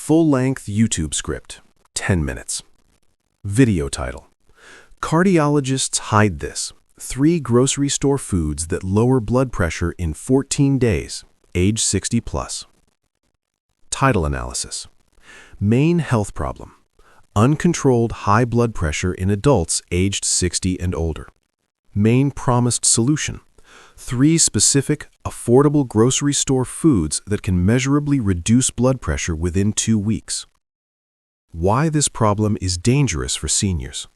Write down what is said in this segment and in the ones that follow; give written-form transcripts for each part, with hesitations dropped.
Full-length YouTube script, 10 minutes. Video title: Cardiologists hide this. 3 grocery store foods that lower blood pressure in 14 days, age 60 plus. Title analysis: Main health problem: uncontrolled high blood pressure in adults aged 60 and older. Main promised solution: 3 specific, affordable grocery store foods that can measurably reduce blood pressure within 2 weeks. Why this problem is dangerous for seniors.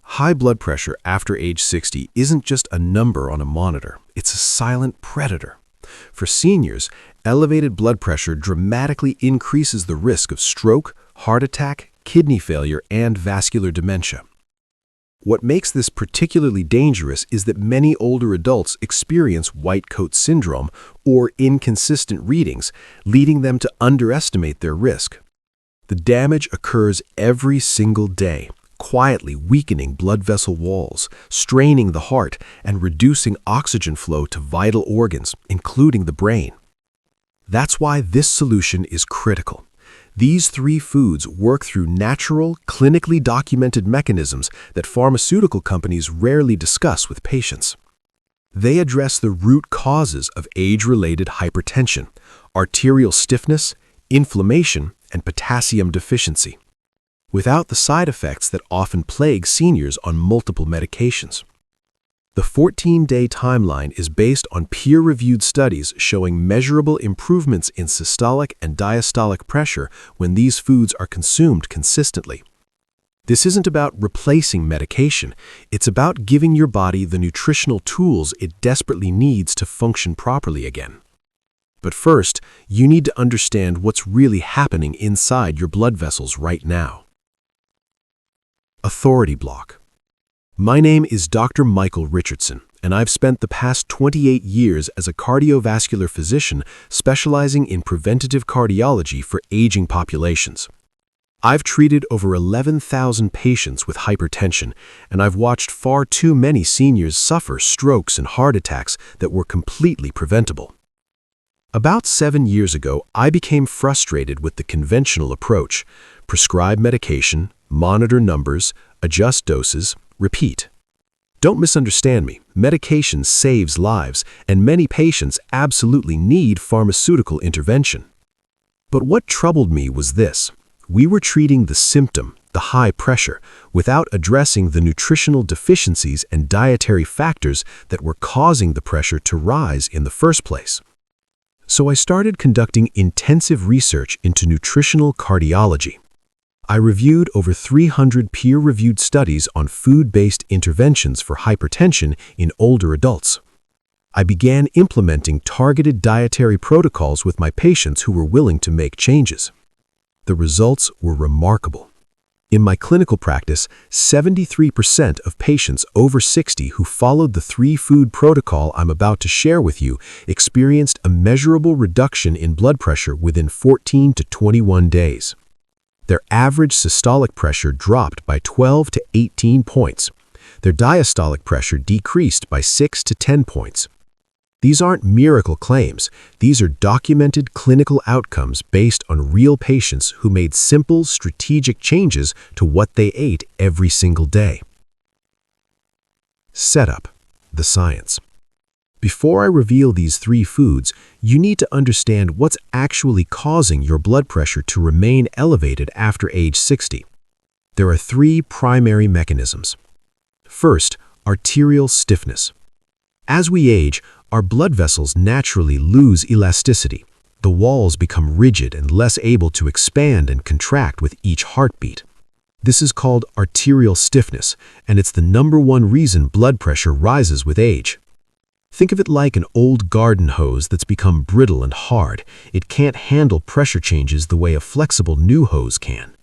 High blood pressure after age 60 isn't just a number on a monitor, it's a silent predator. For seniors, elevated blood pressure dramatically increases the risk of stroke, heart attack, kidney failure, and vascular dementia. What makes this particularly dangerous is that many older adults experience white coat syndrome or inconsistent readings, leading them to underestimate their risk. The damage occurs every single day, quietly weakening blood vessel walls, straining the heart, and reducing oxygen flow to vital organs, including the brain. That's why this solution is critical. These 3 foods work through natural, clinically documented mechanisms that pharmaceutical companies rarely discuss with patients. They address the root causes of age-related hypertension, arterial stiffness, inflammation, and potassium deficiency, without the side effects that often plague seniors on multiple medications. The 14-day timeline is based on peer-reviewed studies showing measurable improvements in systolic and diastolic pressure when these foods are consumed consistently. This isn't about replacing medication, it's about giving your body the nutritional tools it desperately needs to function properly again. But first, you need to understand what's really happening inside your blood vessels right now. Authority block. My name is Dr. Michael Richardson, and I've spent the past 28 years as a cardiovascular physician specializing in preventative cardiology for aging populations. I've treated over 11,000 patients with hypertension, and I've watched far too many seniors suffer strokes and heart attacks that were completely preventable. About 7 years ago, I became frustrated with the conventional approach: prescribe medication, monitor numbers, adjust doses, repeat. Don't misunderstand me. Medication saves lives, and many patients absolutely need pharmaceutical intervention. But what troubled me was this: we were treating the symptom, the high pressure, without addressing the nutritional deficiencies and dietary factors that were causing the pressure to rise in the first place. So I started conducting intensive research into nutritional cardiology. I reviewed over 300 peer-reviewed studies on food-based interventions for hypertension in older adults. I began implementing targeted dietary protocols with my patients who were willing to make changes. The results were remarkable. In my clinical practice, 73% of patients over 60 who followed the 3-food protocol I'm about to share with you experienced a measurable reduction in blood pressure within 14 to 21 days. Their average systolic pressure dropped by 12 to 18 points. Their diastolic pressure decreased by 6 to 10 points. These aren't miracle claims. These are documented clinical outcomes based on real patients who made simple, strategic changes to what they ate every single day. Setup: the science. Before I reveal these 3 foods, you need to understand what's actually causing your blood pressure to remain elevated after age 60. There are 3 primary mechanisms. First, arterial stiffness. As we age, our blood vessels naturally lose elasticity. The walls become rigid and less able to expand and contract with each heartbeat. This is called arterial stiffness, and it's the #1 reason blood pressure rises with age. Think of it like an old garden hose that's become brittle and hard. It can't handle pressure changes the way a flexible new hose can.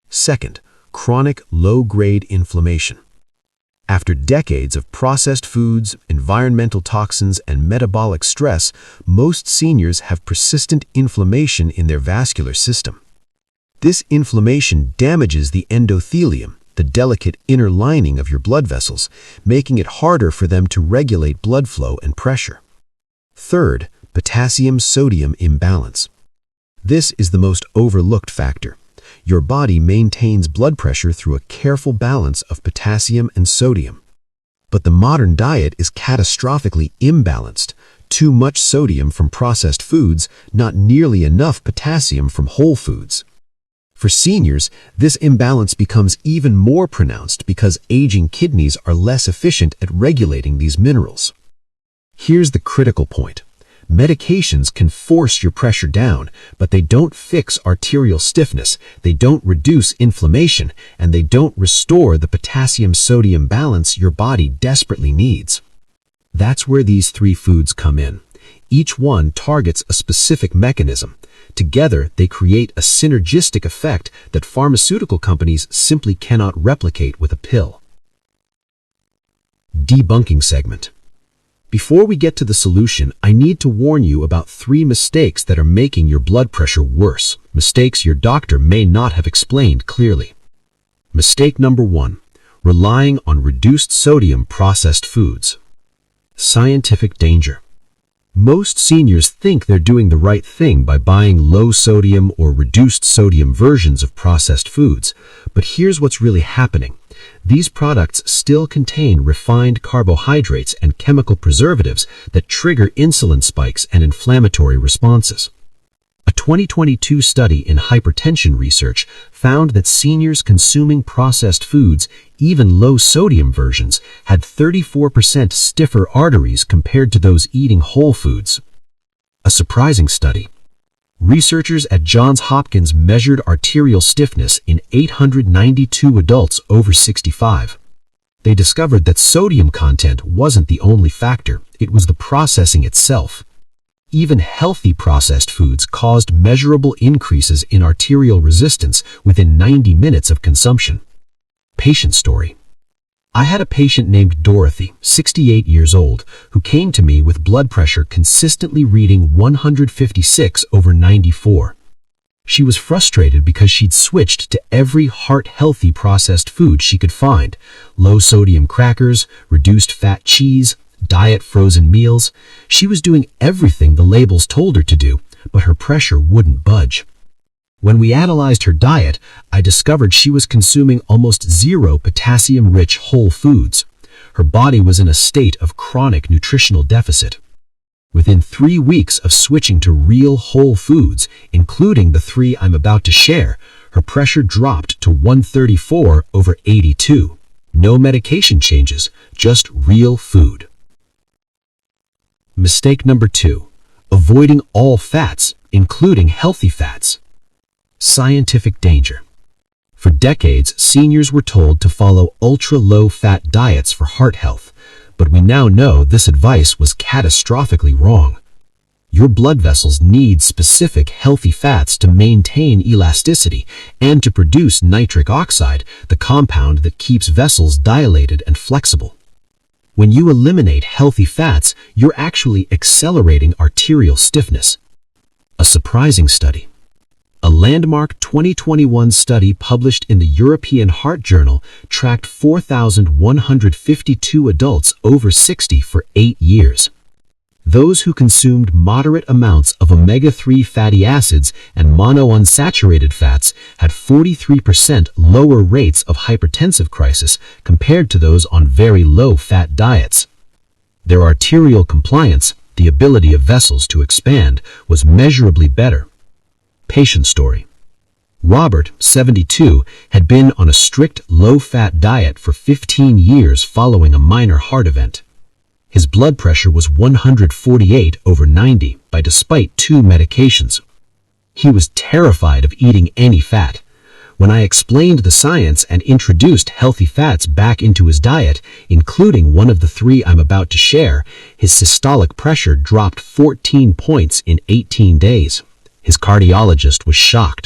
Second, chronic low-grade inflammation. After decades of processed foods, environmental toxins, and metabolic stress, most seniors have persistent inflammation in their vascular system. This inflammation damages the endothelium, the delicate inner lining of your blood vessels, making it harder for them to regulate blood flow and pressure. Third, potassium-sodium imbalance. This is the most overlooked factor. Your body maintains blood pressure through a careful balance of potassium and sodium. But the modern diet is catastrophically imbalanced. Too much sodium from processed foods, not nearly enough potassium from whole foods. For seniors, this imbalance becomes even more pronounced because aging kidneys are less efficient at regulating these minerals. Here's the critical point. Medications can force your pressure down, but they don't fix arterial stiffness, they don't reduce inflammation, and they don't restore the potassium-sodium balance your body desperately needs. That's where these three foods come in. Each one targets a specific mechanism. Together, they create a synergistic effect that pharmaceutical companies simply cannot replicate with a pill. Debunking segment. Before we get to the solution, I need to warn you about 3 mistakes that are making your blood pressure worse. Mistakes your doctor may not have explained clearly. Mistake number 1. Relying on reduced sodium processed foods. Scientific danger. Most seniors think they're doing the right thing by buying low-sodium or reduced-sodium versions of processed foods. But here's what's really happening. These products still contain refined carbohydrates and chemical preservatives that trigger insulin spikes and inflammatory responses. A 2022 study in hypertension research found that seniors consuming processed foods, even low-sodium versions, had 34% stiffer arteries compared to those eating whole foods. A surprising study. Researchers at Johns Hopkins measured arterial stiffness in 892 adults over 65. They discovered that sodium content wasn't the only factor, it was the processing itself. Even healthy processed foods caused measurable increases in arterial resistance within 90 minutes of consumption. Patient story. I had a patient named Dorothy, 68 years old, who came to me with blood pressure consistently reading 156 over 94. She was frustrated because she'd switched to every heart-healthy processed food she could find: low-sodium crackers, reduced-fat cheese, diet frozen meals. She was doing everything the labels told her to do, but her pressure wouldn't budge. When we analyzed her diet, I discovered she was consuming almost zero potassium-rich whole foods. Her body was in a state of chronic nutritional deficit. Within 3 weeks of switching to real whole foods, including the 3 I'm about to share, her pressure dropped to 134 over 82. No medication changes, just real food. Mistake number 2. Avoiding all fats, including healthy fats. Scientific danger. For decades, seniors were told to follow ultra-low-fat diets for heart health, but we now know this advice was catastrophically wrong. Your blood vessels need specific healthy fats to maintain elasticity and to produce nitric oxide, the compound that keeps vessels dilated and flexible. When you eliminate healthy fats, you're actually accelerating arterial stiffness. A surprising study. A landmark 2021 study published in the European Heart Journal tracked 4,152 adults over 60 for 8 years. Those who consumed moderate amounts of omega-3 fatty acids and monounsaturated fats had 43% lower rates of hypertensive crisis compared to those on very low-fat diets. Their arterial compliance, the ability of vessels to expand, was measurably better. Patient story. Robert, 72, had been on a strict low-fat diet for 15 years following a minor heart event. His blood pressure was 148 over 90 despite 2 medications. He was terrified of eating any fat. When I explained the science and introduced healthy fats back into his diet, including one of the 3 I'm about to share, his systolic pressure dropped 14 points in 18 days. His cardiologist was shocked.